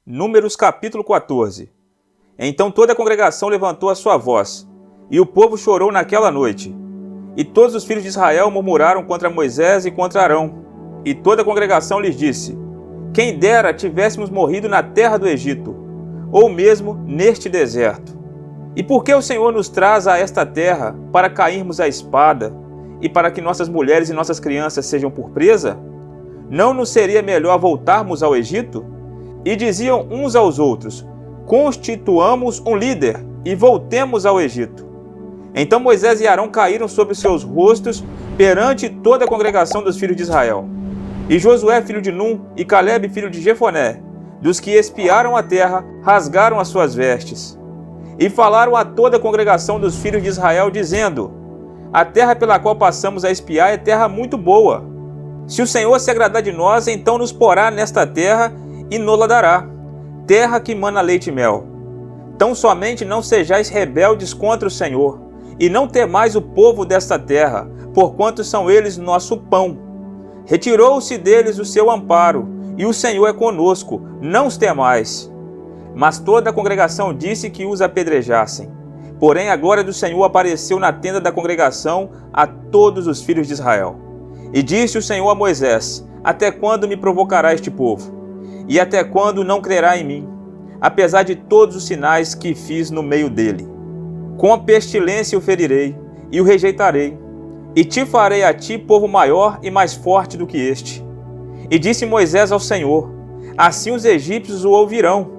Números capítulo 14. Então toda a congregação levantou a sua voz, e o povo chorou naquela noite. E todos os filhos de Israel murmuraram contra Moisés e contra Arão. E toda a congregação lhes disse: quem dera tivéssemos morrido na terra do Egito, ou mesmo neste deserto. E por que o Senhor nos traz a esta terra para cairmos à espada, e para que nossas mulheres e nossas crianças sejam por presa? Não nos seria melhor voltarmos ao Egito? E diziam uns aos outros: constituamos um líder e voltemos ao Egito. Então Moisés e Arão caíram sobre seus rostos perante toda a congregação dos filhos de Israel. E Josué, filho de Num, e Calebe, filho de Jefoné, dos que espiaram a terra, rasgaram as suas vestes. E falaram a toda a congregação dos filhos de Israel, dizendo: a terra pela qual passamos a espiar é terra muito boa. Se o Senhor se agradar de nós, então nos porá nesta terra e nola dará, terra que mana leite e mel. Tão somente não sejais rebeldes contra o Senhor, e não temais o povo desta terra, porquanto são eles nosso pão. Retirou-se deles o seu amparo, e o Senhor é conosco, não os temais. Mas toda a congregação disse que os apedrejassem. Porém a glória do Senhor apareceu na tenda da congregação a todos os filhos de Israel. E disse o Senhor a Moisés: até quando me provocará este povo? E até quando não crerá em mim, apesar de todos os sinais que fiz no meio dele? Com a pestilência o ferirei e o rejeitarei, e te farei a ti povo maior e mais forte do que este. E disse Moisés ao Senhor: assim os egípcios o ouvirão,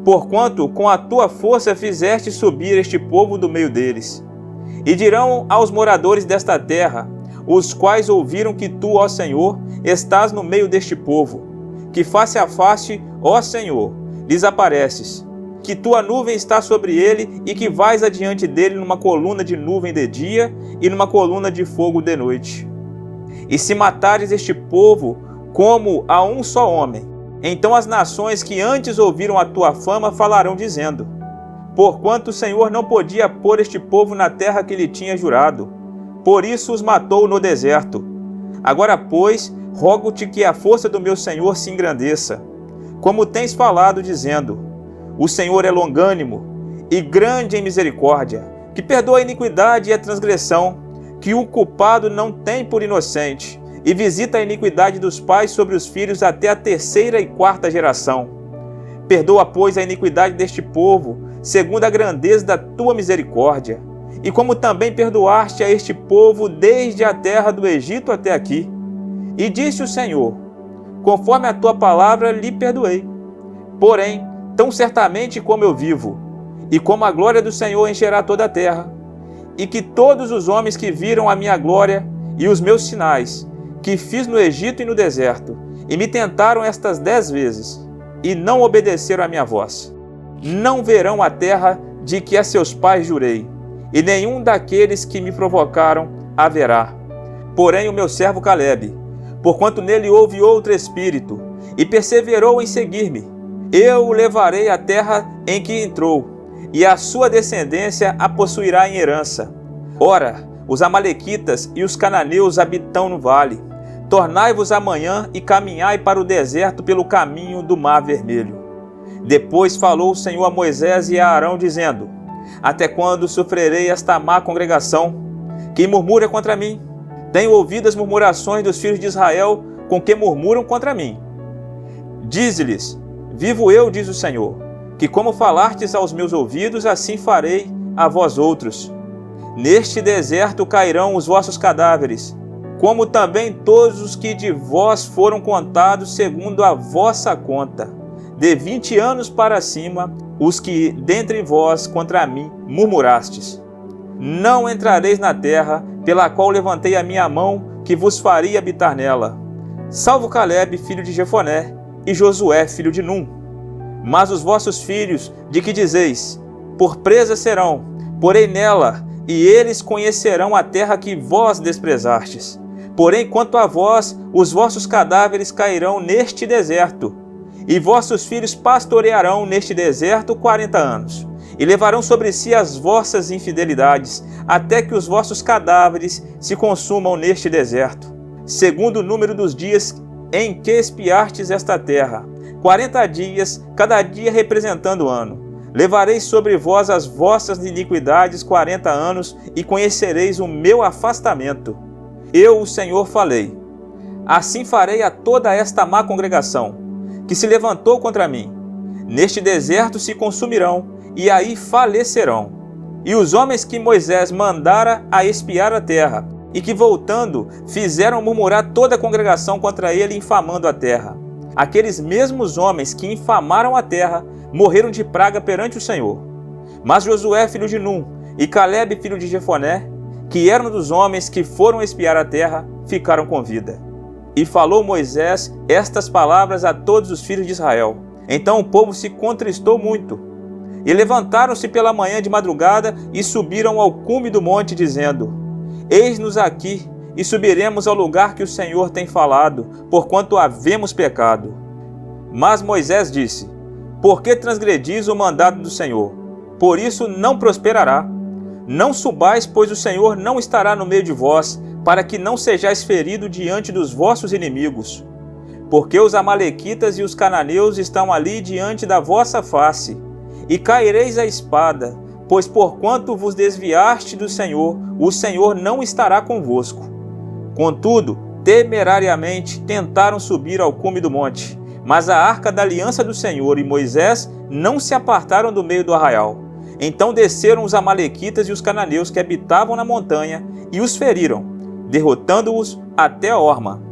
porquanto com a tua força fizeste subir este povo do meio deles. E dirão aos moradores desta terra, os quais ouviram que tu, ó Senhor, estás no meio deste povo, que face a face, ó Senhor, lhes apareces, que tua nuvem está sobre ele e que vais adiante dele numa coluna de nuvem de dia e numa coluna de fogo de noite. E se matares este povo como a um só homem, então as nações que antes ouviram a tua fama falarão dizendo: porquanto o Senhor não podia pôr este povo na terra que lhe tinha jurado, por isso os matou no deserto. Agora, pois, rogo-te que a força do meu Senhor se engrandeça, como tens falado, dizendo: o Senhor é longânimo e grande em misericórdia, que perdoa a iniquidade e a transgressão, que o culpado não tem por inocente, e visita a iniquidade dos pais sobre os filhos até a 3ª e 4ª geração. Perdoa, pois, a iniquidade deste povo, segundo a grandeza da tua misericórdia, e como também perdoaste a este povo desde a terra do Egito até aqui. E disse o Senhor: conforme a tua palavra lhe perdoei. Porém, tão certamente como eu vivo, e como a glória do Senhor encherá toda a terra, e que todos os homens que viram a minha glória e os meus sinais, que fiz no Egito e no deserto, e me tentaram estas 10 vezes, e não obedeceram à minha voz, não verão a terra de que a seus pais jurei, e nenhum daqueles que me provocaram haverá. Porém o meu servo Calebe, porquanto nele houve outro espírito, e perseverou em seguir-me, eu o levarei à terra em que entrou, e a sua descendência a possuirá em herança. Ora, os amalequitas e os cananeus habitam no vale. Tornai-vos amanhã e caminhai para o deserto pelo caminho do Mar Vermelho. Depois falou o Senhor a Moisés e a Arão, dizendo: até quando sofrerei esta má congregação, que murmura contra mim? Tenho ouvido as murmurações dos filhos de Israel, com que murmuram contra mim. Dize-lhes: vivo eu, diz o Senhor, que como falastes aos meus ouvidos, assim farei a vós outros. Neste deserto cairão os vossos cadáveres, como também todos os que de vós foram contados segundo a vossa conta, de 20 anos para cima, os que dentre vós contra mim murmurastes. Não entrareis na terra, pela qual levantei a minha mão, que vos faria habitar nela, salvo Calebe, filho de Jefoné, e Josué, filho de Num. Mas os vossos filhos, de que dizeis: por presa serão, porei nela, e eles conhecerão a terra que vós desprezastes. Porém, quanto a vós, os vossos cadáveres cairão neste deserto, e vossos filhos pastorearão neste deserto 40 anos, e levarão sobre si as vossas infidelidades, até que os vossos cadáveres se consumam neste deserto, segundo o número dos dias em que espiastes esta terra, 40 dias, cada dia representando ano. Levareis sobre vós as vossas iniquidades 40 anos, e conhecereis o meu afastamento. Eu, o Senhor, falei. Assim farei a toda esta má congregação, que se levantou contra mim. Neste deserto se consumirão, e aí falecerão. E os homens que Moisés mandara a espiar a terra, e que voltando fizeram murmurar toda a congregação contra ele, infamando a terra. Aqueles mesmos homens que infamaram a terra morreram de praga perante o Senhor. Mas Josué, filho de Num, e Calebe, filho de Jefoné, que eram dos homens que foram espiar a terra, ficaram com vida. E falou Moisés estas palavras a todos os filhos de Israel. Então o povo se contristou muito. E levantaram-se pela manhã de madrugada e subiram ao cume do monte, dizendo: Eis-nos aqui, e subiremos ao lugar que o Senhor tem falado, porquanto havemos pecado. Mas Moisés disse: Por que transgredis o mandado do Senhor? Por isso não prosperará. Não subais, pois o Senhor não estará no meio de vós, para que não sejais ferido diante dos vossos inimigos. Porque os amalequitas e os cananeus estão ali diante da vossa face, e caireis a espada, pois porquanto vos desviaste do Senhor, o Senhor não estará convosco. Contudo, temerariamente tentaram subir ao cume do monte, mas a arca da aliança do Senhor e Moisés não se apartaram do meio do arraial. Então desceram os amalequitas e os cananeus que habitavam na montanha e os feriram, derrotando-os até Horma.